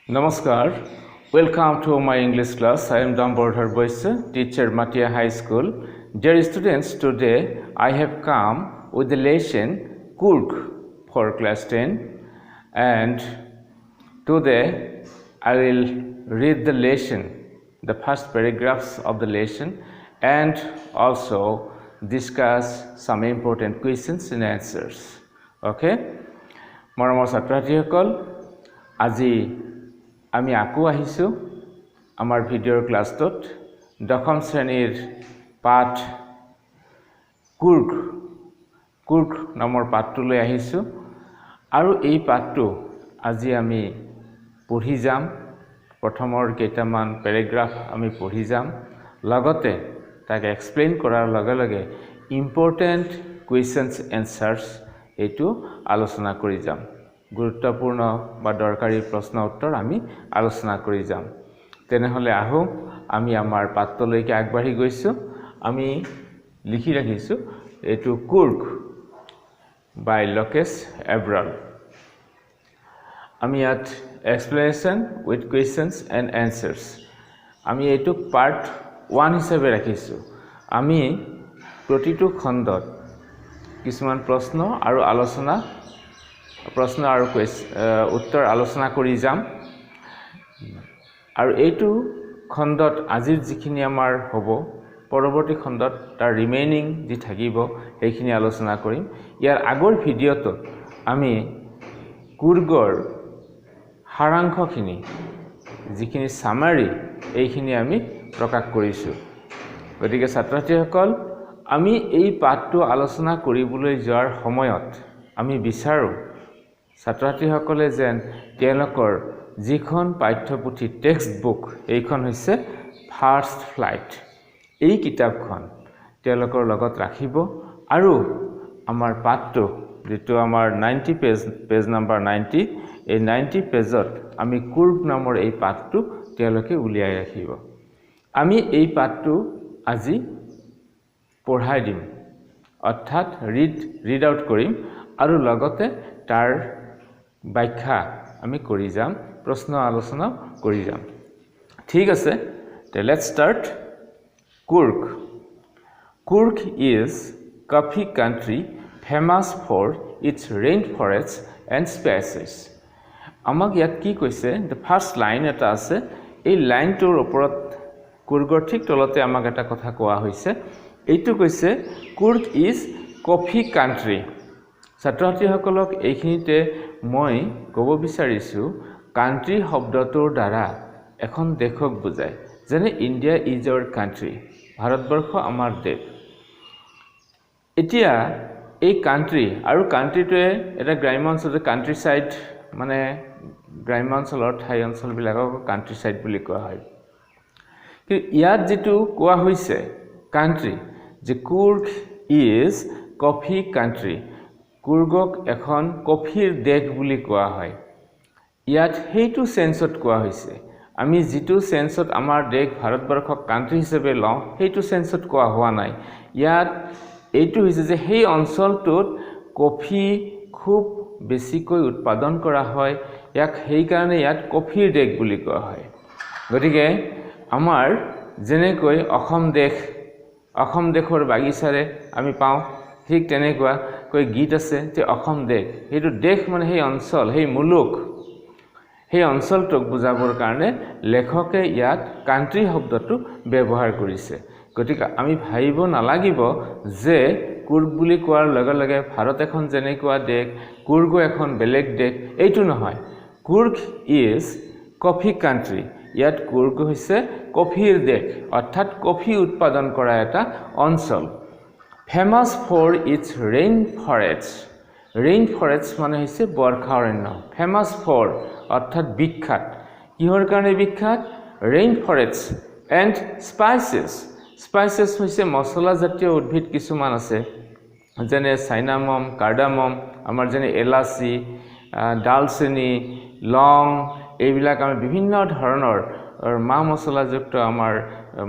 Namaskar. Welcome to my English class. I am Dambardhar Boyse, teacher Matia High School. Dear students, today I have come with the lesson Kurg for class 10, and today I will read the lesson, the first paragraphs of the lesson, and also discuss some important questions and answers. Okay? Moromor ছাত্ৰছাত্ৰীসকল, আজি আমি আকৌ আহিছো আমাৰ ভিডিঅ'ৰ ক্লাছটোত দশম শ্ৰেণীৰ পাঠ কুৰ্গ নামৰ পাঠটো লৈ আহিছো আৰু এই পাঠটো আজি আমি পঢ়ি যাম প্ৰথমৰ কেইটামান পেৰাগ্ৰাফ আমি পঢ়ি যাম লগতে তাক এক্সপ্লেইন কৰাৰ লগে লগে ইম্পৰ্টেন্ট কোৱেশ্চনছ এনসাৰ্ছ এইটো আলোচনা কৰি যাম গুৰুত্বপূৰ্ণ বা দৰকাৰী প্ৰশ্ন উত্তৰ আমি আলোচনা কৰি যাম তেনেহলে আহো আমি আমাৰ পাঠলৈকে আগবাঢ়ি গৈছো আমি লিখি ৰাখিছো এটো কুৰ্গ বাই লোকেছ এব্ৰাল আমি ইয়াত explanation with questions and answers আমি এটো পাৰ্ট 1 হিচাপে ৰাখিছো আমি প্ৰতিটো খণ্ডত কিছুমান প্ৰশ্ন আৰু আলোচনা প্ৰশ্ন আৰু উত্তৰ আলোচনা কৰি যাম আৰু এইটো খণ্ডত আজিৰ যিখিনি আমাৰ হ'ব পৰৱৰ্তী খণ্ডত তাৰ ৰিমেইনিং যি থাকিব এইখিনি আলোচনা কৰিম ইয়াৰ আগৰ ভিডিঅ'ত আমি কুৰ্গৰ সাৰাংশখিনি যিখিনি সামাৰি এইখিনি আমি প্ৰকাশ কৰিছো গতিকে ছাত্ৰছাত্ৰীসকল আমি এই পাঠটো আলোচনা কৰিবলৈ যোৱাৰ সময়ত আমি বিচাৰো ছাত্ৰছাত্ৰীসকলে যেন তেওঁলোকৰ যিখন পাঠ্যপুথি টেক্সট বুক এইখন হৈছে ফাৰ্ষ্ট ফ্লাইট এই কিতাপখন তেওঁলোকৰ লগত ৰাখিব আৰু আমাৰ পাঠটো যেটো আমাৰ 90 পেজ নম্বৰ 90 এই 90 পেজত আমি কুৰ্গ নামৰ এই পাঠটো তেওঁলোকে উলিয়াই ৰাখিব আমি এই পাঠটো আজি পঢ়াই দিম অৰ্থাৎ ৰিড আউট কৰিম আৰু লগতে তাৰ ব্যাখ্যা আমি কৰি যাম প্ৰশ্ন আলোচনা কৰি যাম ঠিক আছে তে let's start Coorg is coffee country famous for its rainforests and spaces আমাক ইয়াত কি কৈছে the first line এটা আছে এই লাইনটোৰ ওপৰত কুৰ্গৰ ঠিক তলতে আমাক এটা কথা কোৱা হৈছে এইটো কৈছে কুৰ্গ is coffee country ছাত্ৰছাত্ৰীসকলক এইখিনিতে মই ক'ব বিচাৰিছো কান্ট্ৰি শব্দটোৰ দ্বাৰা এখন দেশক বুজায় যেনে ইণ্ডিয়া ইজ আওৰ কান্ট্ৰি ভাৰতবৰ্ষ আমাৰ দেশ এতিয়া এই কান্ট্ৰি আৰু কান্ট্ৰিটোৱে এটা গ্ৰাম্য অঞ্চলৰ কান্ট্ৰি সাইড মানে গ্ৰাম্য অঞ্চলৰ ঠাই অঞ্চলবিলাকক কান্ট্ৰি সাইড বুলি কোৱা হয় কিন্তু ইয়াত যেটো কোৱা হৈছে কান্ট্ৰি যে কুৰ্গ ইজ কফি কান্ট্ৰি কুৰ্গক এখন কফিৰ দেশ বুলি কোৱা হয় ইয়াত হেতু সেন্সত কোৱা হৈছে আমি যেটো সেন্সত আমাৰ দেশ ভাৰতবৰ্ষক কান্ট্ৰি হিচাপে লওঁ হেতু সেন্সত কোৱা হোৱা নাই ইয়াত এইটো হৈছে যে সেই অঞ্চলটোত কফি খুব বেছিকৈ উৎপাদন কৰা হয় ইয়াক সেই কাৰণে ইয়াত কফিৰ দেশ বুলি কোৱা হয় গতিকে আমাৰ যেনেকৈ অসম দেশৰ বাগিচাৰে আমি পাওঁ ঠিক তেনেকুৱা কৈ গীত আছে যে অসম দেশ হেতু দেশ মানে সেই অঞ্চল সেই মুলুক সেই অঞ্চলটোক বুজাবৰ কাৰণে লেখকে ইয়াত কান্ট্ৰি শব্দটো ব্যৱহাৰ কৰিছে গতিকে আমি ভাবিব নালাগিব যে কুৰ্গ বুলি কোৱাৰ লগে লগে ভাৰত এখন যেনেকুৱা দেশ কুৰ্গ এখন বেলেগ দেশ এইটো নহয় কুৰ্গ ইজ কফি কান্ট্ৰি ইয়াত কুৰ্গ হৈছে কফিৰ দেশ অৰ্থাৎ কফি উৎপাদন কৰা এটা অঞ্চল famous for its rainforests মানে হৈছে বৰ্ষা অৰণ্য famous for অৰ্থাৎ বিখ্যাত কিহৰ কাৰণে বিখ্যাত rainforests and spices হৈছে মছলা জাতীয় উদ্ভিদ কিছুমান আছে যেনে সাইনামম কাৰ্ডামম আমাৰ যেনে এলাচি ডালচেনি লং এইবিলাক আমি বিভিন্ন ধৰণৰ মা মছলাযুক্ত আমাৰ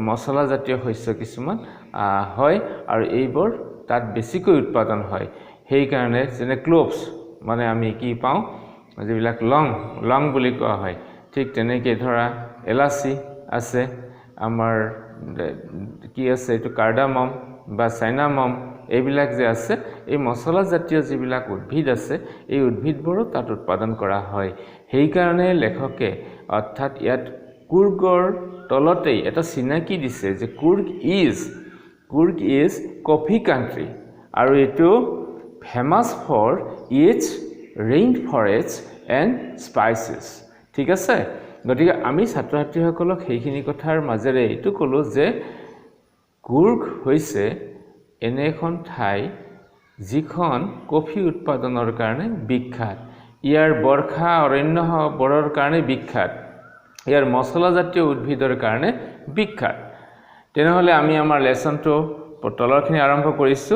মছলা জাতীয় শস্য কিছুমান হয় আৰু এইবোৰ তাত বেছিকৈ উৎপাদন হয় সেই কাৰণে যেনে ক্লোভছ মানে আমি কি পাওঁ যিবিলাক লং বুলি কোৱা হয় ঠিক তেনেকৈ ধৰা এলাচি আছে আমাৰ কি আছে এইটো কাৰ্ডামম বা চাইনামম এইবিলাক যে আছে এই মছলা জাতীয় যিবিলাক উদ্ভিদ আছে এই উদ্ভিদবোৰো তাত উৎপাদন কৰা হয় সেই কাৰণে লেখকে অৰ্থাৎ ইয়াত কুৰ্গৰ তলতেই এটা চিনাকি দিছে যে কুৰ্গ ইজ কফি কান্ট্ৰি আৰু এটো famous for its rain forest and spices ঠিক আছে গতিকে আমি ছাত্ৰ-ছাত্ৰীসকলক সেইখিনি কথাৰ মাজেৰে এইটো ক'লো যে কুৰ্গ হৈছে এনে এখন ঠাই যিখন কফি উৎপাদনৰ কাৰণে বিখ্যাত ইয়াৰ বৰ্ষা অৰণ্যবোৰৰ কাৰণে বিখ্যাত ইয়াৰ মছলা জাতীয় উদ্ভিদৰ কাৰণে বিখ্যাত তেনেহলে আমি আমাৰ লেসনটো তলৰখিনি আৰম্ভ কৰিছো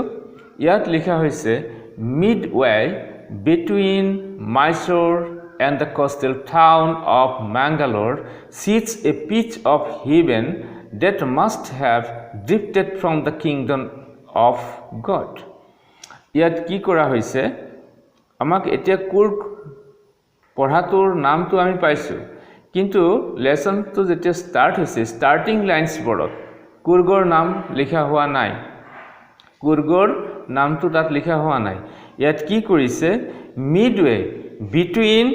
ইয়াত লিখা হৈছে midway between Mysore and the coastal town of Mangalore sits a pitch of heaven that must have drifted from the kingdom of God. ইয়াত কি কৰা হৈছে আমাক এতিয়া কুৰ্গ পঢ়াটোৰ নামটো আমি পাইছো কিন্তু লেসনটো যেতিয়া স্টাৰ্ট হৈছে স্টাৰ্টিং লাইনছ বৰ্ডত কুৰ্গৰ নাম লিখা হোৱা নাই কুৰ্গৰ নামটো তাত লিখা হোৱা নাই ইয়াত কি কৰিছে midway between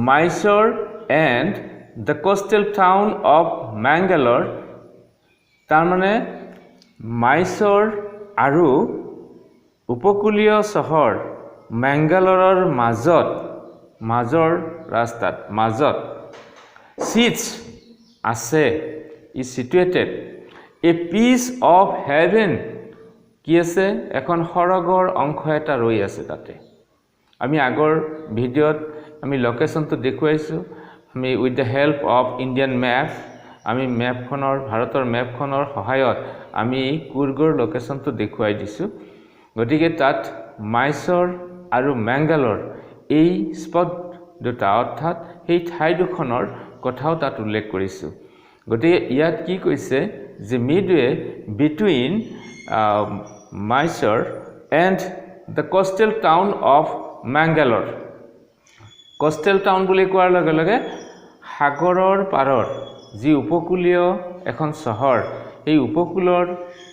Mysore and the coastal town of Mangalore তাৰ মানে মাইসৰ আৰু উপকূলীয় চহৰ মেংগালোৰৰ মাজৰ ৰাস্তাত মাজত sits আছে is situated a piece of heaven কি আছে এখন সৰগৰ অংশ এটা ৰৈ আছে তাতে আমি আগৰ ভিডিঅ'ত আমি লোকেশনটো দেখুৱাইছো আমি with the help of Indian map আমি মেপখনৰ ভাৰতৰ মেপখনৰ সহায়ত আমি কুৰ্গৰ লোকেশনটো দেখুৱাই দিছো গতিকে তাত মাইসৰ আৰু মেংগালোৰ এই স্পট দুটা অৰ্থাৎ এই ঠাই দুখনৰ কথাও তাত উল্লেখ কৰিছো গতিকে ইয়াত কি কৈছে যে মিডৱে between Mysore and the coastal town of Mangalore coastal town বুলি কোৱাৰ লগে লগে সাগৰৰ পাৰৰ যি উপকূলীয় এখন চহৰ এই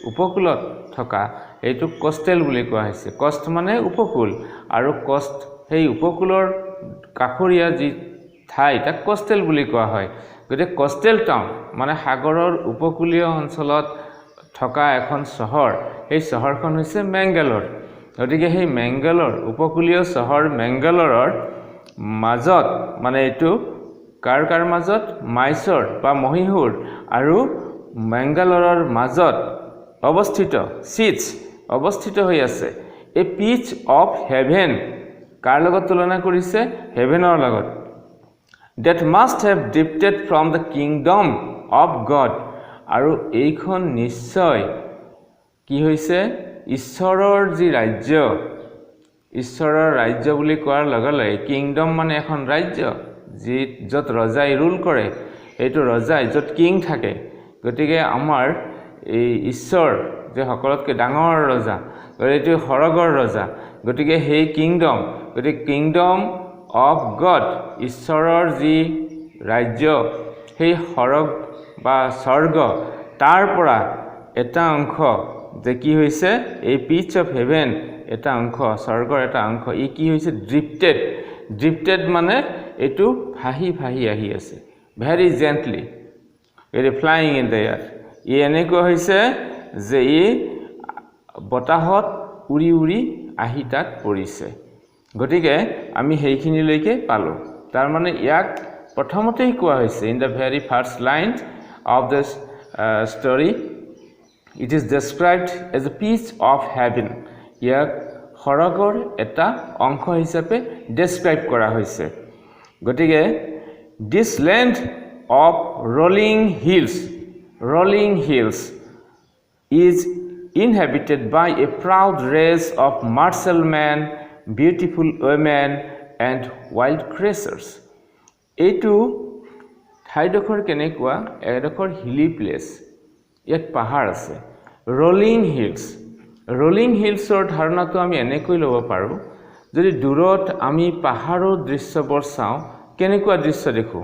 উপকূলত থকা এইটো coastal বুলি কোৱা হৈছে coast মানে উপকূল আৰু coast সেই উপকূলৰ কাষৰীয়া যি ঠাই তাক coastal বুলি কোৱা হয় গতিকে coastal town মানে সাগৰৰ উপকূলীয় অঞ্চলত থকা এখন চহৰ এই চহৰখন হৈছে মেংগালোৰ গতিকে সেই মেংগালোৰ উপকূলীয় চহৰ মেংগালোৰৰ মাজত মানে এটো কাৰ মাজত মাইসৰ বা মহীশূৰ আৰু মেংগালোৰৰ মাজত অৱস্থিত হৈ আছে এ পিচ অফ হেভেন কাৰ লগত তুলনা কৰিছে হেভেনৰ লগত that must have drifted from the kingdom of God আৰু এইখন নিশ্চয় কি হৈছে ঈশ্বৰৰ যি ৰাজ্য বুলি কোৱাৰ লগে লগে কিংডম মানে এখন ৰাজ্য য'ত ৰজাই ৰুল কৰে এইটো ৰজাই য'ত কিং থাকে গতিকে আমাৰ এই ঈশ্বৰ যে সকলোতকৈ ডাঙৰ ৰজা এইটো সৰগৰ ৰজা গতিকে সেই কিংডম অফ গড ঈশ্বৰৰ যি ৰাজ্য সেই সৰগ বা স্বৰ্গ তাৰ পৰা এটা অংশ যে কি হৈছে এই পিচ অফ হেভেন এটা অংশ স্বৰ্গৰ এটা অংশ ই কি হৈছে ড্ৰিফটেড মানে এটো ভাহি আহি আছে very gently it is flying in the air ই এনেকৈ হৈছে যে ই বতাহত উৰি আহি তাত পৰিছে গতিকে আমি সেইখিনিলৈকে পালো তাৰ মানে ইয়াক প্ৰথমতেই কোৱা হৈছে in the very first line of this story it is described as a piece of heaven ইয়াক সৰগৰ এটা অংশ হিচাপে ডেসক্ৰাইব কৰা হৈছে গতিকে this land of rolling hills is inhabited by a proud race of martial men beautiful women and wild creatures এইটো ঠাইডোখৰ কেনেকুৱা এডোখৰ হিলি প্লেস ইয়াত পাহাৰ আছে rolling hillsৰ ধাৰণাটো আমি এনেকৈ ল'ব পাৰো যদি দূৰত আমি পাহাৰৰ দৃশ্যবোৰ চাওঁ কেনেকুৱা দৃশ্য দেখো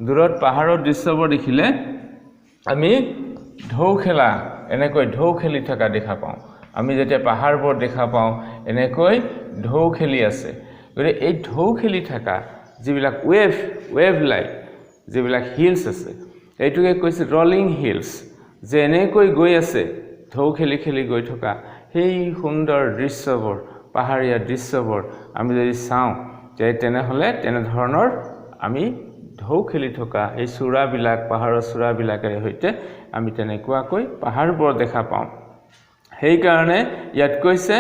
দূৰত পাহাৰৰ দৃশ্যবোৰ দেখিলে আমি ঢৌ খেলা এনেকৈ ঢৌ খেলি থকা দেখা পাওঁ আমি যেতিয়া পাহাৰবোৰ দেখা পাওঁ এনেকৈ ঢৌ খেলি আছে গতিকে এই ঢৌ খেলি থকা যিবিলাক ৱেভ লাইক যিবিলাক হিলছ আছে এইটোকে কৈছে ৰলিং হিলছ যে এনেকৈ গৈ আছে ঢৌ খেলি খেলি গৈ থকা সেই সুন্দৰ দৃশ্যবোৰ পাহাৰীয়া দৃশ্যবোৰ আমি যদি চাওঁ তেনেহ'লে তেনেধৰণৰ আমি ঢৌ খেলি থকা এই চূড়াবিলাক পাহাৰৰ চূড়াবিলাকৰ সৈতে আমি তেনেকুৱাকৈ পাহাৰবোৰ দেখা পাওঁ সেইকাৰণে ইয়াত কৈছে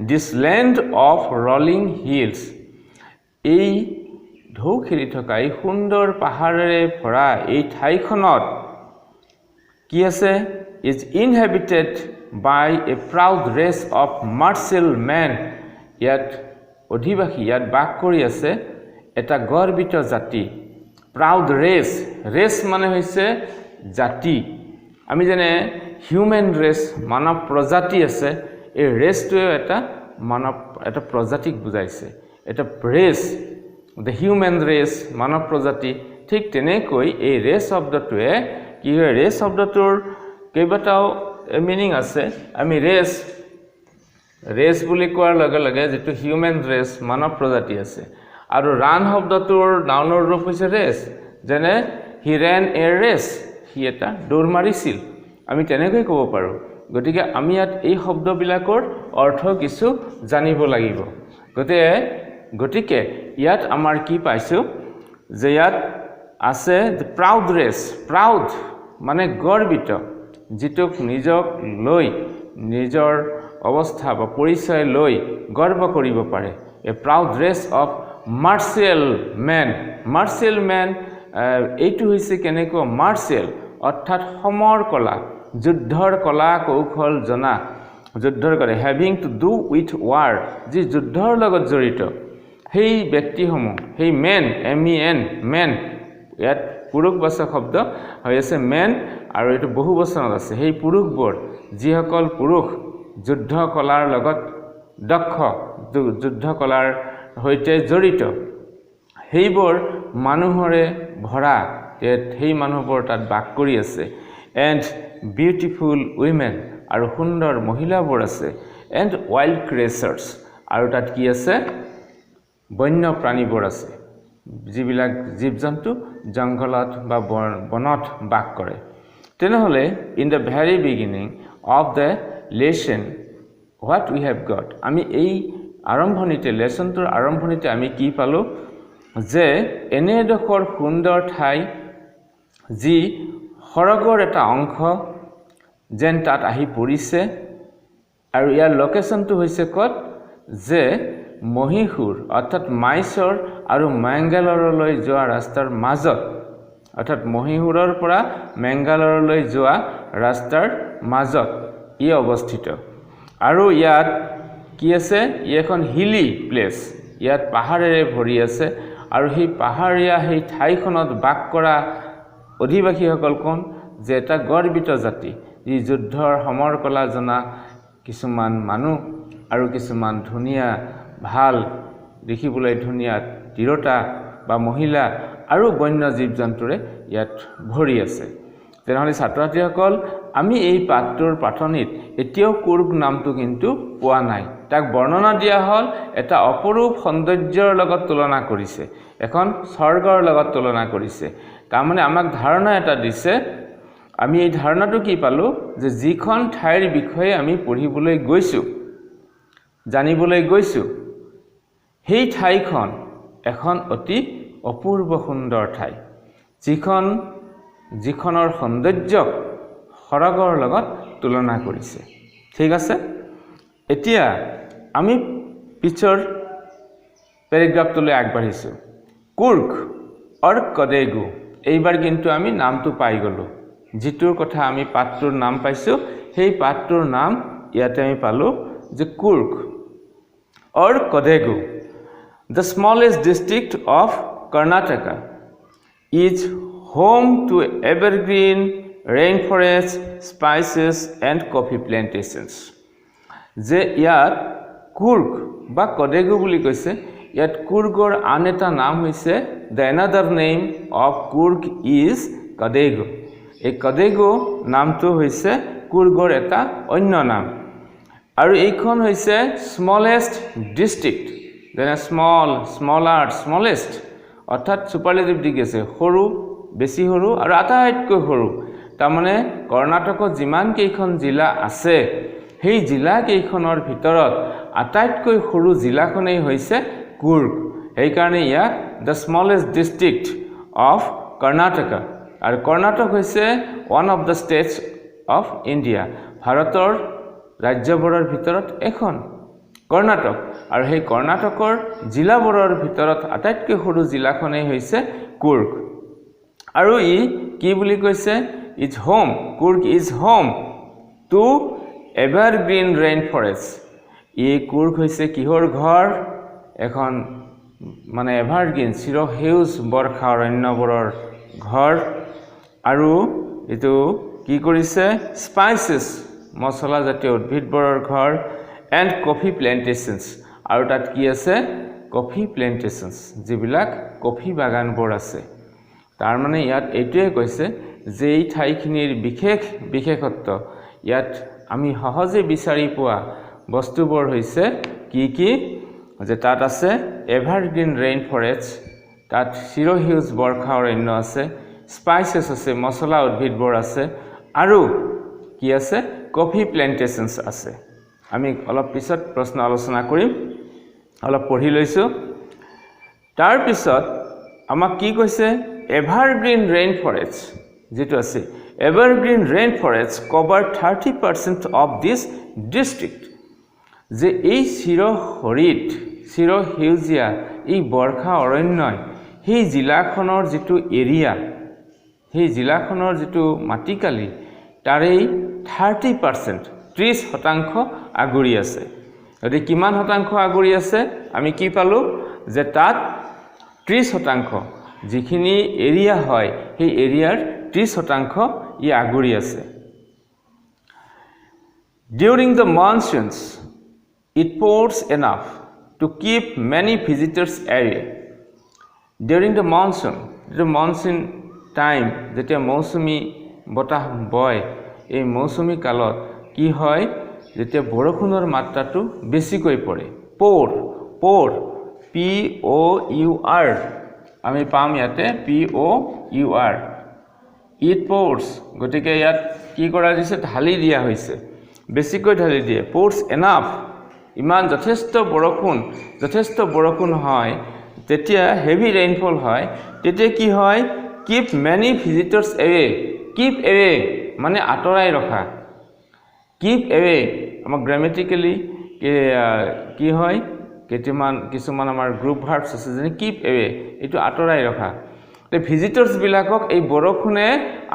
দিছ লেণ্ড অফ ৰলিং হিলছ এই ঢৌ খেলি থকা এই সুন্দৰ পাহাৰেৰে ভৰা এই ঠাইখনত কি আছে is inhabited by a proud race of martial men ইয়াত অধিবাসী ইয়াত বাস কৰি আছে এটা গৰ্বিত জাতি প্ৰাউড ৰেচ মানে হৈছে জাতি আমি যেনে হিউমেন ৰেচ মানৱ প্ৰজাতি আছে এই ৰেচটোৱে এটা প্ৰজাতিক বুজাইছে এটা ৰেচ দ্য হিউমেন ৰেচ মানৱ প্ৰজাতি ঠিক তেনেকৈ এই ৰেচ শব্দটোৱে কি হয় ৰেচ শব্দটোৰ কেইবাটাও মিনিং আছে আমি ৰেচ বুলি কোৱাৰ লগে লগে যেটো হিউমেন ৰেচ মানৱ প্ৰজাতি আছে আৰু ৰান শব্দটোৰ নাউনৰ ৰূপ হৈছে ৰেচ যেনে হি ৰেন এ ৰেচ হি এটা দৌৰ মাৰিছিল আমি তেনেকৈ ক'ব পাৰোঁ গতিকে আমি ইয়াত এই শব্দবিলাকৰ অৰ্থ কিছু জানিব লাগিব গতিকে ইয়াত আমাৰ কি পাইছোঁ যে ইয়াত আছে প্ৰাউড ৰেচ প্ৰাউড মানে গৰ্বিত যিটোক নিজক লৈ নিজৰ অৱস্থা বা পৰিচয় লৈ গৰ্ব কৰিব পাৰে a proud race of martial men এইটো হৈছে কেনেকুৱা মাৰ্চিয়েল অৰ্থাৎ সমৰ কলা যুদ্ধৰ কলা কৌশল জনা যুদ্ধৰ কৰে having to do with war যি যুদ্ধৰ লগত জড়িত সেই ব্যক্তিসমূহ সেই মেন ইয়াত পুৰুষবাচক শব্দ হৈ আছে মেন আৰু এইটো বহু বচনত আছে সেই পুৰুষবোৰ যিসকল পুৰুষ যুদ্ধ কলাৰ লগত দক্ষ যুদ্ধ কলাৰ সৈতে জড়িত সেইবোৰ মানুহৰে ভৰা সেই মানুহবোৰ তাত বাস কৰি আছে এণ্ড বিউটিফুল উইমেন আৰু সুন্দৰ মহিলাবোৰ আছে এণ্ড ৱাইল্ড ক্ৰিয়েচাৰ্ছ আৰু তাত কি আছে বন্য প্ৰাণীবোৰ আছে যিবিলাক জীৱ জন্তু জংঘলত বা বনত বাস কৰে তেনেহ'লে in the very beginning of the lesson what we have gut আমি এই আৰম্ভণিতে লেচনটোৰ আৰম্ভণিতে আমি কি পালোঁ যে এনে এডোখৰ সুন্দৰ ঠাই যি সৰগৰ এটা অংশ যেন তাত আহি পৰিছে আৰু ইয়াৰ লোকেশ্যনটো হৈছে ক'ত যে মহীশূৰ অৰ্থাৎ মাইচৰ আৰু মেংগালোৰলৈ যোৱা ৰাস্তাৰ মাজত অৰ্থাৎ মহীশূৰৰ পৰা মেংগালোৰলৈ যোৱা ৰাস্তাৰ মাজত ই অৱস্থিত আৰু ইয়াত কি আছে ই এখন হিলি প্লেচ ইয়াত পাহাৰেৰে ভৰি আছে আৰু সেই পাহাৰীয়া সেই ঠাইখনত বাস কৰা অধিবাসীসকল কোন যে এটা গৰ্বিত জাতি যি যুদ্ধৰ সমৰ কলা জনা কিছুমান মানুহ আৰু কিছুমান ধুনীয়া ভাল দেখিবলৈ ধুনীয়া তিৰোতা বা মহিলা আৰু বন্য জীৱ জন্তুৰে ইয়াত ভৰি আছে তেনেহ'লে ছাত্ৰ ছাত্ৰীসকল আমি এই পাঠটোৰ পাঠনিত এতিয়াও কুৰ্গ নামটো কিন্তু পোৱা নাই তাক বৰ্ণনা দিয়া হ'ল এটা অপৰূপ সৌন্দৰ্যৰ লগত তুলনা কৰিছে এখন স্বৰ্গৰ লগত তুলনা কৰিছে তাৰমানে আমাক ধাৰণা এটা দিছে আমি এই ধাৰণাটো কি পালোঁ যে যিখন ঠাইৰ বিষয়ে আমি পঢ়িবলৈ গৈছোঁ জানিবলৈ গৈছোঁ সেই ঠাইখন এখন অতি অপূৰ্ব সুন্দৰ ঠাই যিখনৰ সৌন্দৰ্যক সৰগৰ লগত তুলনা কৰিছে ঠিক আছে এতিয়া আমি পিছৰ পেৰাগ্ৰাফটোলৈ আগবাঢ়িছোঁ কুৰ্গ অৰ কডেগু এইবাৰ কিন্তু আমি নামটো পাই গ'লোঁ যিটোৰ কথা আমি পাঠটোৰ নাম পাইছোঁ সেই পাঠটোৰ নাম ইয়াতে আমি পালোঁ যে কুৰ্গ অৰ কডেগু the smallest district of Karnataka is home to evergreen rainforests, spices and coffee plantations. যে ইয়াত কুৰ্গ বা কডেগু বুলি কৈছে ইয়াত কুৰ্গৰ আন এটা নাম হৈছে the another name of Coorg is Kodagu. এই কডেগো নামটো হৈছে কুৰ্গৰ এটা অন্য নাম আৰু এইখন হৈছে স্মলেষ্ট ডিষ্ট্ৰিক্ট যেনে স্মল স্মলাৰ স্মলেষ্ট অৰ্থাৎ সুপাৰলেটিভ ডিগ্ৰী আছে সৰু বেছি সৰু আৰু আটাইতকৈ সৰু তাৰমানে কৰ্ণাটকত যিমান কেইখন জিলা আছে সেই জিলা কেইখনৰ ভিতৰত আটাইতকৈ সৰু জিলাখনেই হৈছে কুৰ্গ সেইকাৰণে ইয়াক the smallest district of Karnataka আৰু কৰ্ণাটক হৈছে one of the states of India ভাৰতৰ ৰাজ্যবোৰৰ ভিতৰত এখন কৰ্ণাটক আৰু সেই কৰ্ণাটকৰ জিলাবোৰৰ ভিতৰত আটাইতকৈ সৰু জিলাখনেই হৈছে কুৰ্গ আৰু ই কি বুলি কৈছে is home Coorg is home to evergreen rain forest এই কুৰ্গ হৈছে কিহৰ ঘৰ এখন মানে এভাৰগ্ৰীণ চিৰসেউজ বৰ্ষা অৰণ্যবোৰৰ ঘৰ আৰু এইটো কি কৰিছে স্পাইচেছ মছলা জাতীয় উদ্ভিদবোৰৰ ঘৰ এণ্ড কফি প্লেণ্টেশ্যনছ আৰু তাত কি আছে কফি প্লেণ্টেশ্যনছ যিবিলাক কফি বাগানবোৰ আছে তাৰ মানে ইয়াত এইটোৱে কৈছে যে এই ঠাইখিনিৰ বিশেষত্ব ইয়াত আমি সহজে বিচাৰি পোৱা বস্তুবোৰ হৈছে কি যে তাত আছে এভাৰগ্ৰীণ ৰেইন ফৰেষ্ট তাত চিৰসেউজ বৰ্ষা অৰণ্য আছে স্পাইচেছ আছে মছলা উদ্ভিদবোৰ আছে আৰু কি আছে কফি প্লেণ্টেশ্যনছ আছে আমি অলপ পিছত প্ৰশ্ন আলোচনা কৰিম অলপ পঢ়ি লৈছোঁ তাৰ পিছত আমাক কি কৈছে এভাৰগ্ৰীণ ৰেইন ফৰেষ্ট যেটো আছে evergreen rain forest cover 30% of this district যে এই চিৰসেউজীয়া এই বৰ্ষা অৰণ্যই সেই জিলাখনৰ যেটো এৰিয়া সেই জিলাখনৰ যেটো মাটিকালি তাৰেই 30% 30% আগুৰি আছে যদি কিমান শতাংশ আগুৰি আছে আমি কি পালো যে তাত 30% যিখিনি এৰিয়া হয় সেই এৰিয়াৰ 30% ই আগুৰি আছে during the monsoons it pours enough to keep many visitors away during the monsoon time যেতিয়া মৌসুমী বতাহ বয় এই মৌসুমী কালত কি হয় যেতিয়া বৰষুণৰ মাত্ৰাটো বেছিকৈ পৰে pour P-O-U-R আমি পাম ইয়াতে P-O-U-R it pours গতিকে ইয়াত কি কৰা হৈছে ঢালি দিয়া হৈছে বেছিকৈ ঢালি দিয়ে pours enough ইমান যথেষ্ট বৰষুণ হয় তেতিয়া হেভি ৰেইনফল হয় তেতিয়া কি হয় keep many visitors away keep away মানে আতৰাই ৰখা keep away আমাৰ গ্ৰামেটিক্যালি কি হয় কিছুমান আমাৰ গ্ৰুপ ভাৰ্বছ আছে যেনে keep away এটো আতৰাই ৰখা তে ভিজিটৰ্স বিলাকক এই বৰষুণে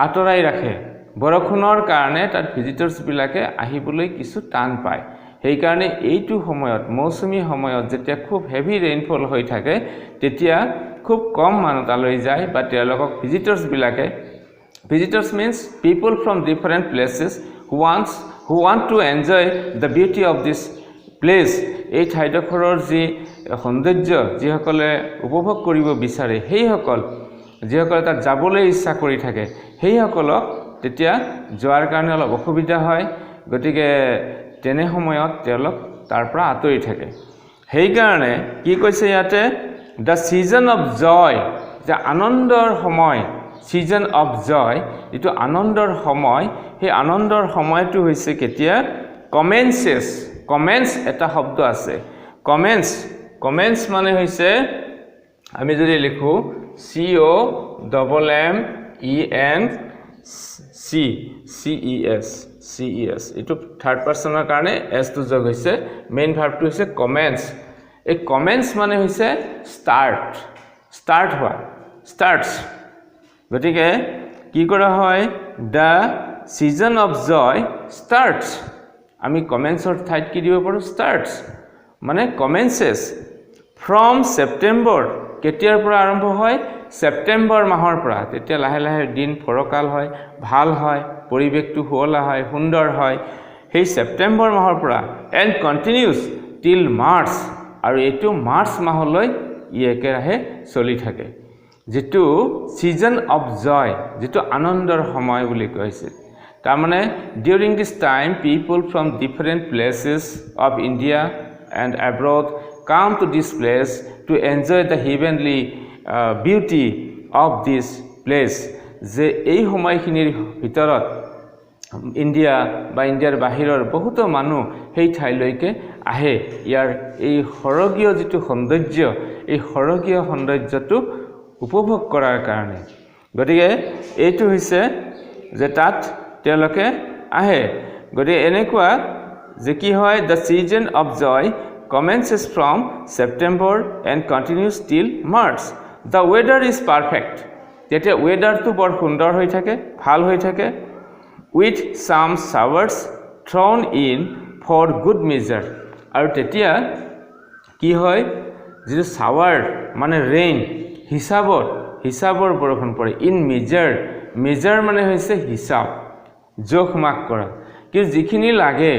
আতৰাই ৰাখে বৰষুণৰ কাৰণে তাত ভিজিটৰ্স বিলাকে আহিবলৈ কিছু টান পায় সেই কাৰণে এইটো সময়ত মৌসুমী সময়ত যেতিয়া খুব হেভি ৰেইনফল হৈ থাকে তেতিয়া খুব কম মানুহ তালৈ যায় বা তেওঁলোকক ভিজিটৰ্স means people from different places who want to enjoy the beauty of this place এই ঠাইডোখৰৰ যি সৌন্দৰ্য যিসকলে উপভোগ কৰিব বিচাৰে সেইসকল যিসকলে তাত যাবলৈ ইচ্ছা কৰি থাকে সেইসকলক তেতিয়া যোৱাৰ কাৰণে অলপ অসুবিধা হয় গতিকে তেনে সময়ত তেওঁলোক তাৰ পৰা আঁতৰি থাকে সেই কাৰণে কি কৈছে ইয়াতে the season of joy যে আনন্দৰ সময় season of joy এটো আনন্দৰ সময় সেই আনন্দৰ সময়টো হৈছে কেতিয়া commence এটা শব্দ আছে commence মানে হৈছে আমি যদি লিখো COMMENCES এটো থাৰ্ড পাৰসনৰ কাৰণে s টো যোগ হৈছে মেইন ভাৰ্বটো হৈছে commence এই commence মানে হৈছে start হোৱা starts গতিকে কি কৰা হয় the season of joy starts আমি commenceৰ ঠাইত কি দিব পাৰো starts মানে commences from September কেতিয়াৰ পৰা আৰম্ভ হয় সেপ্টেম্বৰ মাহৰ পৰা তেতিয়া লাহে লাহে দিন ফৰকাল হয় ভাল হয় পৰিবেশটো হোলা হয় সুন্দৰ হয় সেই সেপ্টেম্বৰ মাহৰ পৰা and continues till March আৰু এটো মাৰ্চ মাহলৈ ই একেৰাহে চলি থাকে যেটো সিজন অফ জয় যেটো আনন্দৰ সময় বুলি কৈছে তাৰমানে during this time people from different places of India and abroad come to this place to enjoy the heavenly beauty of this place যে এই সময়খিনিৰ ভিতৰত ইন্ডিয়া বা ইন্ডিয়াৰ বাহিৰৰ বহুত মানুহ সেই ঠাইলৈকে আহে ইয়াৰ এই হৰগীয় যেটো সৌন্দৰ্য এই হৰগীয় সৌন্দৰ্যটো উপভোগ কৰাৰ কাৰণে গতিকে এইটো হৈছে যে তাত তেওঁলোকে আহে গতিকে এনেকুৱা যে কি হয় the season of joy commences from September and continues till March the weather is perfect যেতিয়া weatherটো বৰ সুন্দৰ হৈ থাকে ভাল হৈ থাকে with some showers thrown in for good measure আৰু তেতিয়া কি হয় যে shower মানে rain হিসাবৰ বৰষুণ পৰে in measure মানে হৈছে হিসাব জোখ মাখ কৰা কি যিখিনি লাগে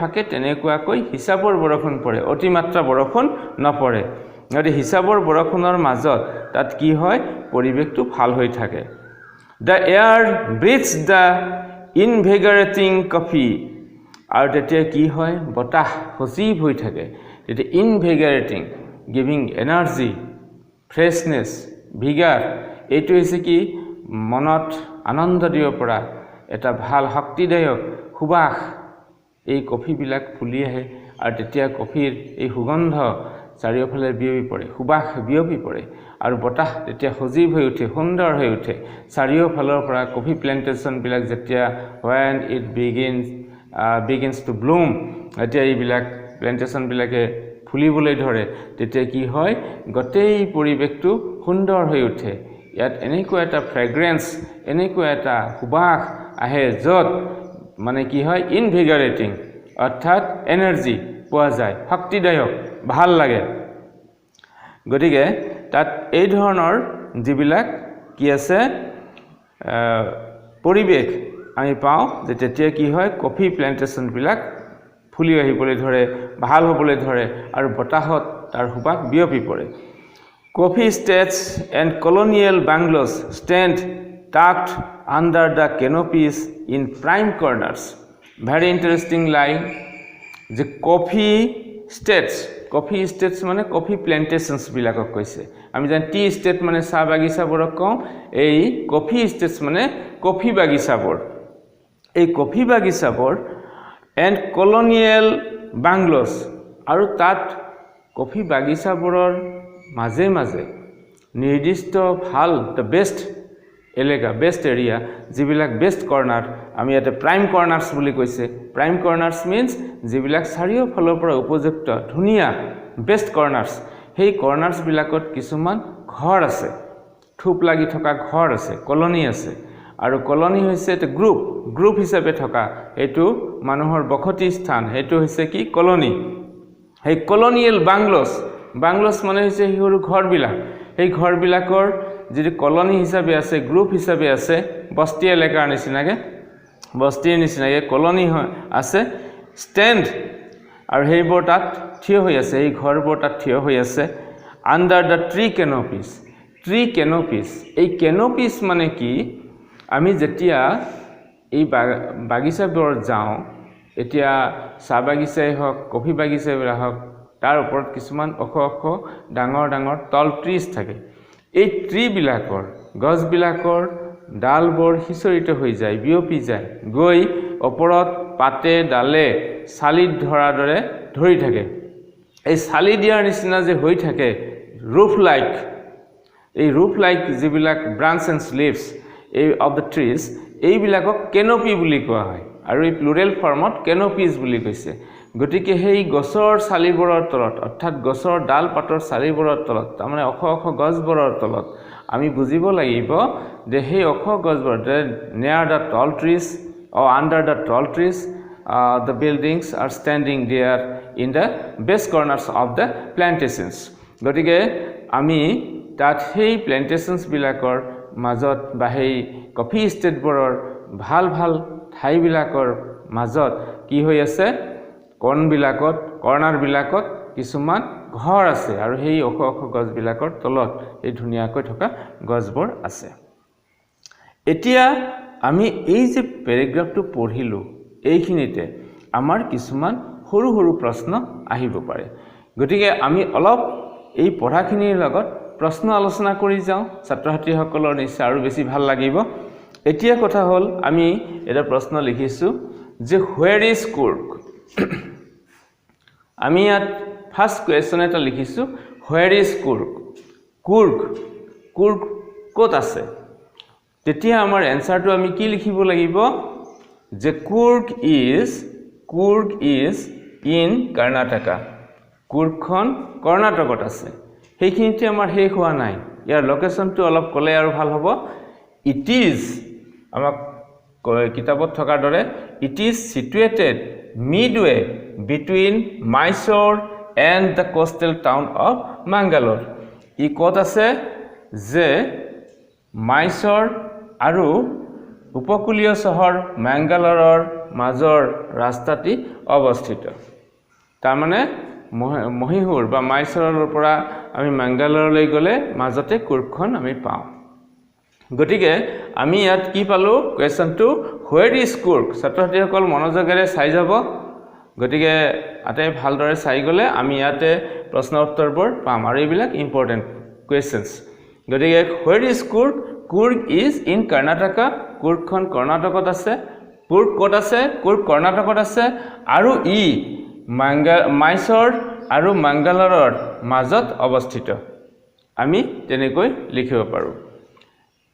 ফাকে তেনেকুৱাকৈ হিসাবৰ বৰষুণ পৰে অতিমাত্ৰা বৰষুণ নপৰে আৰু হিসাবৰ বৰষুণৰ মাজত তাত কি হয় পৰিবেশটো ভাল হৈ থাকে the air breathes the invigorating coffee আৰু তেতিয়া কি হয় বতাহ সজীৱ হৈ থাকে তেতিয়া invigorating giving energy freshness vigor এইটো হৈছে কি মনত আনন্দ দিব পৰা এটা ভাল শক্তিদায়ক সুবাস এই কফি বিলাক ফুলি আহে আৰু তেতিয়া কফিৰ এই সুগন্ধ চাৰিওফালে বিয়পি পৰে সুবাস বিয়পি পৰে আৰু বতাহ তেতিয়া সজীৱ হৈ উঠে সুন্দৰ হৈ উঠে চাৰিওফালৰ পৰা কফি প্লান্টেশন বিলাক যেতিয়া when it begins to bloom এতিয়া এই বিলাক প্লান্টেশন বিলাকে ফুলিবলৈ ধৰে তেতিয়া কি হয় গটেই পৰিবেশটো সুন্দৰ হৈ উঠে ইয়াত এনেকুৱা এটা ফ্ৰেগ্ৰেন্স এনেকুৱা এটা সুবাস আহে যত মানে কি হয় ইনভিগাৰেটিং অৰ্থাৎ এনাৰ্জি পোৱা যায় শক্তিদায়ক ভাল লাগে গতিকে তাত এই ধৰণৰ যিবিলাক কি আছে পৰিবেশ আমি পাওঁ যে তেতিয়া কি হয় কফি প্লান্টেশন বিলাক ফুলি আহিবলৈ ধৰে ভাল হ'বলৈ ধৰে আৰু বতাহত তাৰ সুবাস বিয়পি পৰে coffee estates and colonial bungalows stand tucked under the canopies in prime corners very interesting line the coffee estates মানে coffee plantations বিলাকক কৈছে আমি জান টি estate মানে চাহ বাগিচাবোৰক কওঁ এই coffee estates মানে কফি বাগিচাবোৰ এই কফি বাগিচাবোৰ and colonial bungalows আৰু তাত কফি বাগিচাবোৰৰ মাজে নিৰ্দিষ্ট ভাল the best এলেকা বেস্ট এৰিয়া যিবিলাক বেস্ট কৰ্নাৰ আমি এটা প্ৰাইম কৰ্নাৰ্স বুলি কৈছে প্ৰাইম কৰ্নাৰ্স মিন্স যিবিলাক চাৰিওফালৰ পৰা উপযুক্ত ধুনিয়া বেস্ট কৰ্নাৰ্স সেই কৰ্নাৰ্স বিলাকত কিছুমান ঘৰ আছে থুপ লাগি থকা ঘৰ আছে কলনী আছে আৰু কলনী হৈছে এটা গ্ৰুপ হিচাপে থকা এটো মানুহৰ বখতি স্থান এটো হৈছে কি কলনী এই কলনিয়েল বাংলোস মানে হৈছে হিৰ ঘৰবিলাক এই ঘৰবিলাকৰ যদি কলনী হিচাপে আছে গ্ৰুপ হিচাপে আছে বস্তি এলেকাৰ নিচিনাকে কলনী আছে ষ্টেণ্ড আৰু সেইবোৰ তাত থিয় হৈ আছে এই ঘৰবোৰ তাত থিয় হৈ আছে আন্ডাৰ দ্য ট্ৰী কেনোপিস এই কেনোপিস মানে কি আমি যেতিয়া এই বাগিচাবোৰত যাওঁ এতিয়া চাহ বাগিচাই হওক কফি বাগিচাই হওক তাৰ ওপৰত কিছুমান ওখ ডাঙৰ তল ট্ৰিজ থাকে এই ট্ৰী বিলাকৰ গছ বিলাকৰ ডালবোৰ হিচৰিত হৈ যায় বিয়পি যায় গৈ ওপৰত পাতে ডালে চালি ধৰাৰ দৰে ধৰি থাকে এই চালি দিয়াৰ নিচিনা যে হৈ থাকে roof like যিবিলাক branch and leaves of the trees এইবিলাকক canopy বুলি কোৱা হয় আৰু এই প্লুৰেল ফৰ্মত canopies বুলি কৈছে গতিকে সেই গছৰ চালিবোৰৰ তলত অৰ্থাৎ গছৰ ডাল পাতৰ চালিবোৰৰ তলত তাৰমানে ওখ গছবোৰৰ তলত আমি বুজিব লাগিব যে সেই ওখ গছবোৰ near the tall trees or under the tall trees the buildings are standing there in the best corners of the plantations গতিকে আমি তাত সেই প্লান্টেশনস বিলাকৰ মাজত বা সেই কফি ষ্টেটবোৰৰ ভাল ঠাইবিলাকৰ মাজত কি হৈ আছে কৰ্ণাৰ বিলাকত কিছুমান ঘৰ আছে আৰু সেই ওখ ওখ গছবিলাকৰ তলত এই ধুনীয়াকৈ থকা গছবোৰ আছে এতিয়া আমি এই যে প্যাৰাগ্ৰাফটো পঢ়িলো এইখিনিতে আমাৰ কিছুমান সৰু সৰু প্ৰশ্ন আহিব পাৰে গতিকে আমি অলপ এই পঢ়াখিনিৰ লগত প্ৰশ্ন আলোচনা কৰি যাওঁ ছাত্ৰ-ছাত্ৰীসকলৰ নিশ্চয় আৰু বেছি ভাল লাগিব এতিয়া কথা হ'ল আমি এটা প্ৰশ্ন লিখিছো যে where is Kurk আমি ইয়াত ফাৰ্স্ট কোৱেশ্চন এটা লিখিছো where is Kurk Kurk ক'ত আছে তেতিয়া আমাৰ এনসাৰটো আমি কি লিখিব লাগিব যে Kurk is in Karnataka কুৰ্কখন কৰ্ণাটকত আছে সেইখিনিতে আমাৰ শেষ হোৱা নাই ইয়াৰ লোকেশনটো অলপ কলে আৰু ভাল হ'ব it is আমাক কিতাপত থকাৰ দৰে it is situated midway between Mysore and the coastal town of Mangalore ই ক'ত আছে যে Mysore আৰু উপকূলীয় চহৰ Mangalore মাজৰ ৰাস্তাটি অৱস্থিত তাৰ মানে মহীশূৰ বা মাইসৰৰ পৰা আমি মাঙ্গালোৰলৈ গলে মাজতে কুৰ্কখন আমি পাওঁ গতিকে আমি ইয়াত কি পালো কোৱেশ্চনটো where is Kurk ছাত্ৰছাত্ৰীসকল মনোযোগেৰে চাই যাব গতিকে আতে ভালদৰে চাই গলে আমি ইয়াতে প্ৰশ্ন উত্তৰবোৰ পাম আৰু এইবিলাক ইম্পৰ্টেন্ট কোৱেশ্চনছ গতিকে where is Kurk Kurk is in Karnataka কুৰ্কখন কৰ্ণাটকত আছে কুৰ্ক ক'ত আছে কুৰ্ক কৰ্ণাটকত আছে আৰু ই মাইসৰ আৰু মাঙ্গালোৰৰ মাজত অৱস্থিত আমি তেনেকৈ লিখিব পাৰো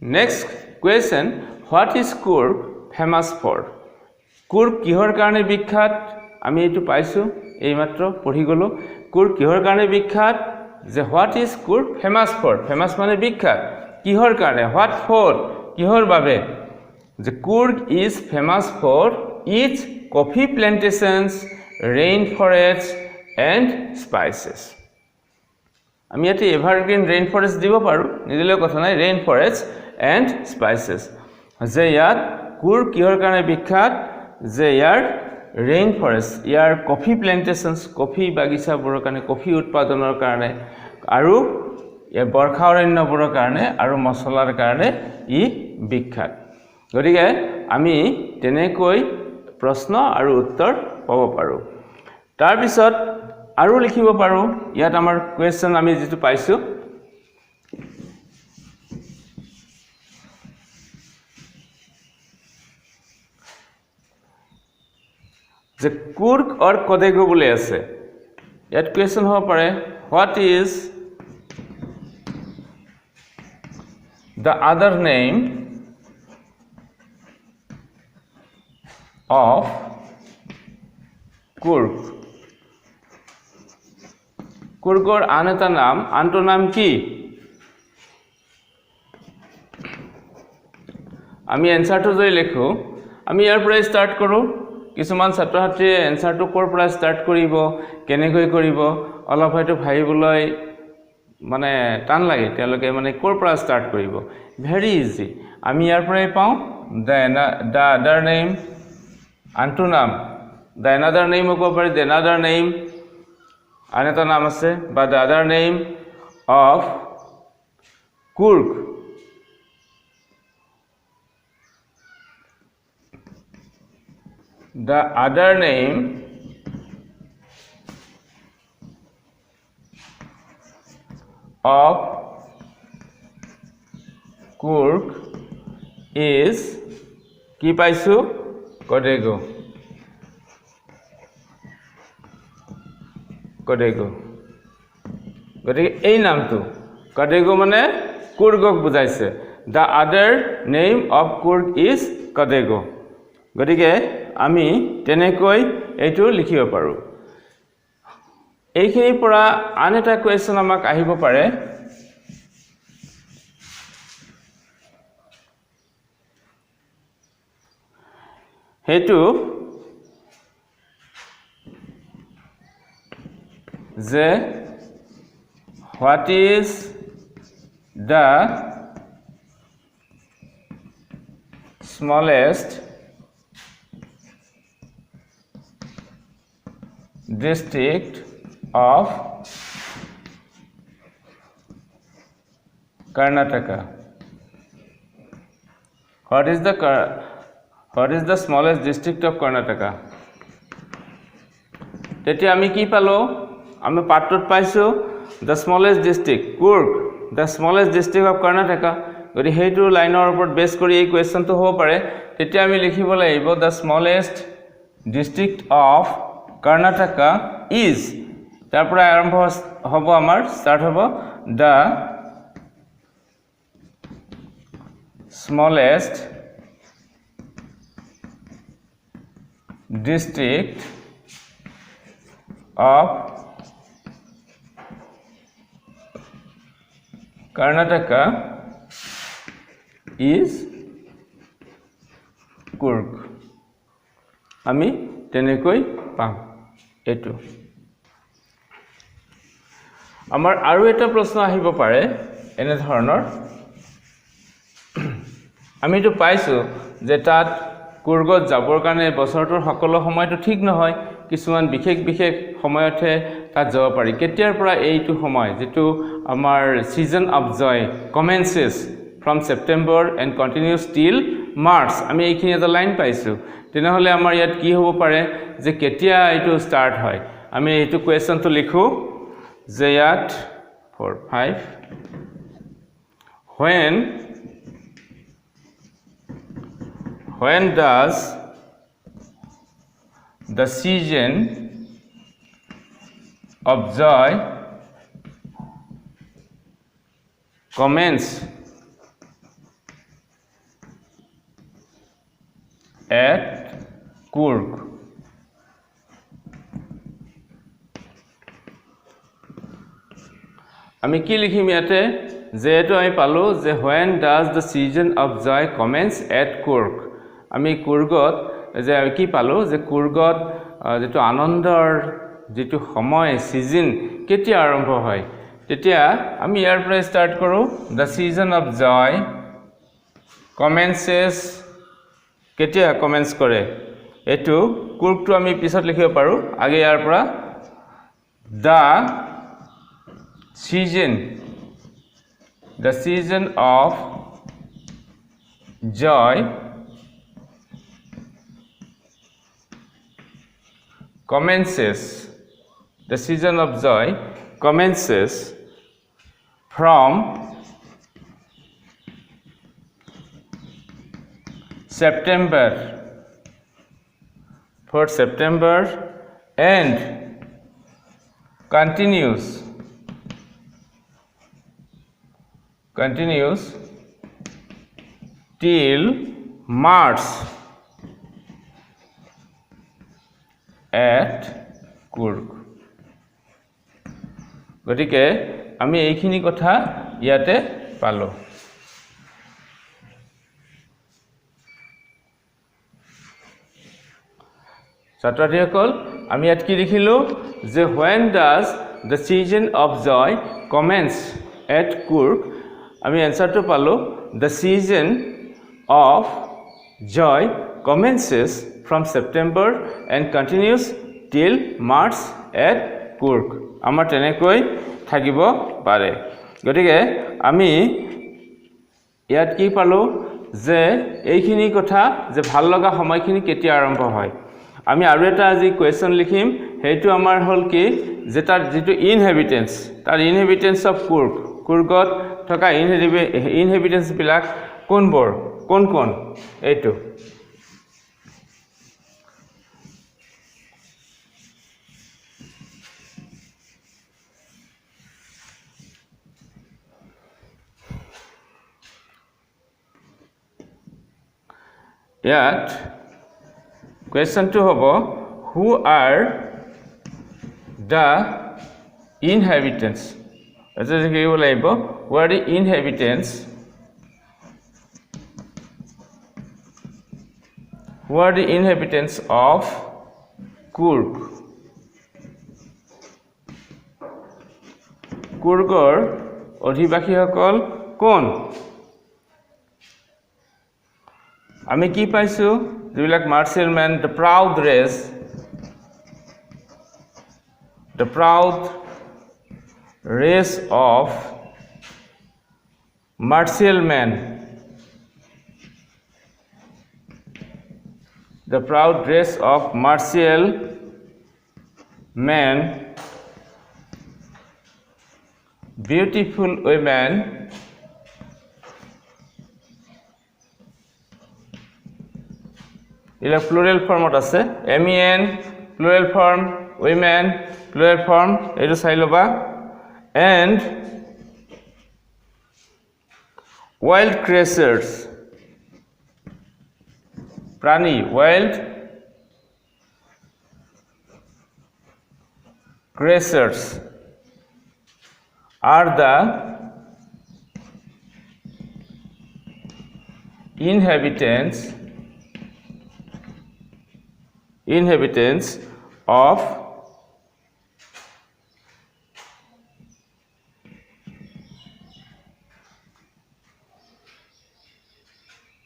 next question what is Kurk famous for কুৰ্ক কিহৰ কাৰণে বিখ্যাত আমি এটো পাইছো এই মাত্ৰ পঢ়ি গলো কুৰ্ক কিহৰ কাৰণে বিখ্যাত যে what is Kurk famous for famous মানে বিখ্যাত কিহৰ কাৰণে what for কিহৰ বাবে যে Kurk is famous for its coffee plantations rainforests and spices আমি এতে এভারগ্রিন rainforest দিব পাৰো নিদিলে কথা নাই rainforests and spices যে ইয়াত কুৰ্ক কিহৰ কাৰণে বিখ্যাত যে ইয়াৰ rainforest ইয়াৰ কফি প্লান্টেশনস কফি বাগিচাবোৰৰ কাৰণে কফি উৎপাদনৰ কাৰণে আৰু ইয়াৰ বৰ্ষা অৰণ্যবোৰৰ কাৰণে আৰু মছলাৰ কাৰণে ই বিখ্যাত গতিকে আমি তেনেকৈ প্ৰশ্ন আৰু উত্তৰ পাব পাৰো তাৰ পিছত আৰু লিখিব পাৰো ইয়াত আমাৰ কোৱেশ্চন আমি যেটো পাইছো যে কুৰ্ক অৰ কদেগো বলে আছে ইয়াত কোৱেশ্চন হ'ব পাৰে what is the other name of Kurk কুৰ্কৰ আন এটা নাম আনটো নাম কি আমি এনসাৰটো যদি লিখো আমি ইয়াৰ পৰা স্টাৰ্ট কৰো কিছুমান ছাত্ৰছাত্ৰীয়ে এনসাৰটো কৰ পৰা স্টাৰ্ট কৰিব কেনেকৈ কৰিব অলপ হয়তো ভাইবলৈ মানে টান লাগে তেওঁলোকে মানে কৰ পৰা স্টাৰ্ট কৰিব ভেৰি ইজি আমি ইয়াৰ পৰাই পাওঁ the other name আনটো নাম the another name হ'ব পাৰে the another name আন এটা নাম আছে বা the other name of Kurk the other name of Kurk is কি পাইছো কদেগো গতিকে এই নামটো কদেগো মানে কুৰ্গক বুজাইছে the other name of Kurk is কদেগো গতিকে আমি তেনেকৈ এইটো লিখিব পাৰো এইখিনিৰ পৰা আন এটা কোৱেশ্চন আমাক আহিব পাৰে হেতু যে what is the smallest district of Karnataka. What is the smallest district of Karnataka? তেতিয়া আমি কি পালো আমি পাঠটোত পাইছো the smallest district Coorg, the smallest district of Karnataka. গতি হেইটো লাইনৰ ওপৰত বেছ কৰি এই কোৱেশ্চনটো হ'ব পাৰে তেতিয়া আমি লিখিব লাগিব the smallest district of Karnataka is তাৰ পৰা আৰম্ভ হ'ব আমাৰ ষ্টাৰ্ট হ'ব the smallest district of Karnataka is Coorg. আমি তেনেকৈ পাম এটো আমাৰ আৰু এটা প্ৰশ্ন আহিব পাৰে এনে ধৰণৰ আমিটো পাইছো যে তাত কুৰ্গত যাবৰ কাৰণে বছৰটোৰ সকলো সময়টো ঠিক নহয় কিছুমান বিশেষ সময়তে তাত যাব পাৰি কেতিয়াৰ পৰা এইটো সময় যেটো আমাৰ season of joy commences from September and continues till March আমি এইখিনি এটা লাইন পাইছো তেনেহলে আমাৰ ইয়াত কি হ'ব পাৰে যে কেতিয়া এইটো ষ্টাৰ্ট হয় আমি এইটো কোৱেশ্চনটো লিখো যে ইয়াত 4 5 when does the season of joy commence at Coorg? আমি কি লিখিম ইয়াতে যেটো আমি পালো যে when does the season of joy commence at Coorg আমি কুৰ্গত যে কি পালো যে কুৰ্গত যেটো আনন্দৰ যেটো সময় সিজন কেতিয়া আৰম্ভ হয় তেতিয়া আমি ইয়াৰ পৰা ষ্টাৰ্ট কৰো the season of joy commences কেতিয়া কমেন্স কৰে এটো কুৰ্গটো আমি পিছত লিখিব পাৰো আগে ইয়াৰ পৰা the season of joy commences from September and continues till March at Coorg গটিকে আমি এইখিনি কথা ইয়াতে পালো ছাত্ৰসকল আমি ইয়াত কি লিখিলো যে when does the season of joy commence at Coorg আমি এনসারটো পালো the season of joy commences from September and continues till March at Coorg আমাৰ তেনেকৈ থাকিব পাৰে গটিকে আমি ইয়াত কি পালো যে এইখিনি কথা যে ভাল লগা সময়খিনি কেতিয়া আৰম্ভ হয় আমি আৰু এটা আজি কোৱেশ্চন লিখিম হেইটো আমাৰ হল কি যে তাৰ যেটো ইনহেবিটেন্স তাৰ ইনহেবিটেন্স অফ Coorg কুৰ্গত থকা ইনহেবিটেন্স বিলাক কোনবোৰ কোন এইটো ইয়াত question to hobo who are the inhabitants as is কি বলাইব who are the inhabitants of Coorg কুৰ্গৰ অধিবাসীসকল কোন আমি কি পাইছো যিবিলাক martial man the proud race of martial man. The proud dress of martial man, beautiful women, এটা plural ফৰ্মত আছে men plural form women plural form এইটো চাই লবা and wild creatures প্ৰাণী wild creatures are the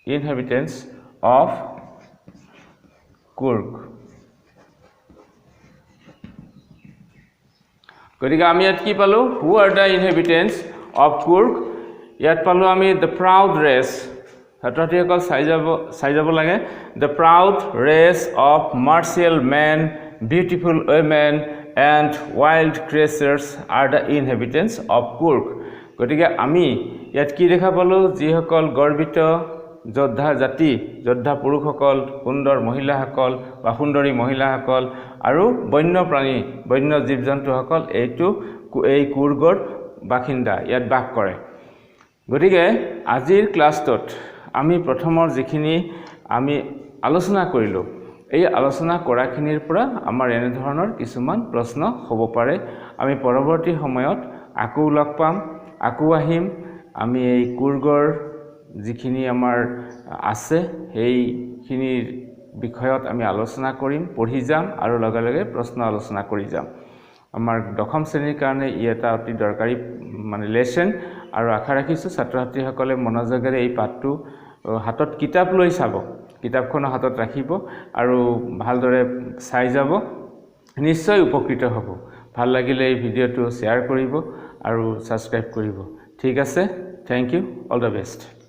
inhabitants of Coorg. গতিকে আমি ইয়াত কি পালো who are the inhabitants of Coorg ইয়াত পালো আমি the proud race ছাত্ৰসকল চাই যাব লাগে the proud race of martial men beautiful women and wild creatures are the inhabitants of Coorg গতিকে আমি ইয়াত কি দেখা পালো যিসকল গৰ্বিত যোদ্ধা জাতি যোদ্ধা পুৰুষসকল সুন্দৰ মহিলাসকল বা সুন্দৰী মহিলাসকল আৰু বন্যপ্ৰাণী বন্য জীৱ-জন্তুসকল এই কুৰ্গৰ বাসিন্দা ইয়াত বাস কৰে গতিকে আজিৰ ক্লাছটোত আমি প্ৰথমৰ যিখিনি আমি আলোচনা কৰিলো এই আলোচনা কৰাখিনিৰ পৰা আমাৰ এনে ধৰণৰ কিছুমান প্ৰশ্ন হ'ব পাৰে আমি পৰৱৰ্তী সময়ত আকৌ লগ পাম আকৌ আহিম আমি এই কুৰ্গৰ যিখিনি আমাৰ আছে সেইখিনিৰ বিষয়ত আমি আলোচনা কৰিম পঢ়ি যাম আৰু লগে লগে প্ৰশ্ন আলোচনা কৰি যাম আমাৰ দশম শ্ৰেণীৰ কাৰণে ই এটা অতি দৰকাৰী মানে লেসন আৰু আশা ৰাখিছো ছাত্ৰ-ছাত্ৰীসকলে মনোযোগেৰে এই পাঠটো হাতত কিতাপ লৈ চাব কিতাপখন হাতত ৰাখিব আৰু ভালদৰে চাই যাব নিশ্চয় উপকৃত হ'ব ভাল লাগিলে এই ভিডিঅটো শ্বেয়াৰ কৰিব আৰু সাবস্ক্ৰাইব কৰিব ঠিক আছে thank you all the best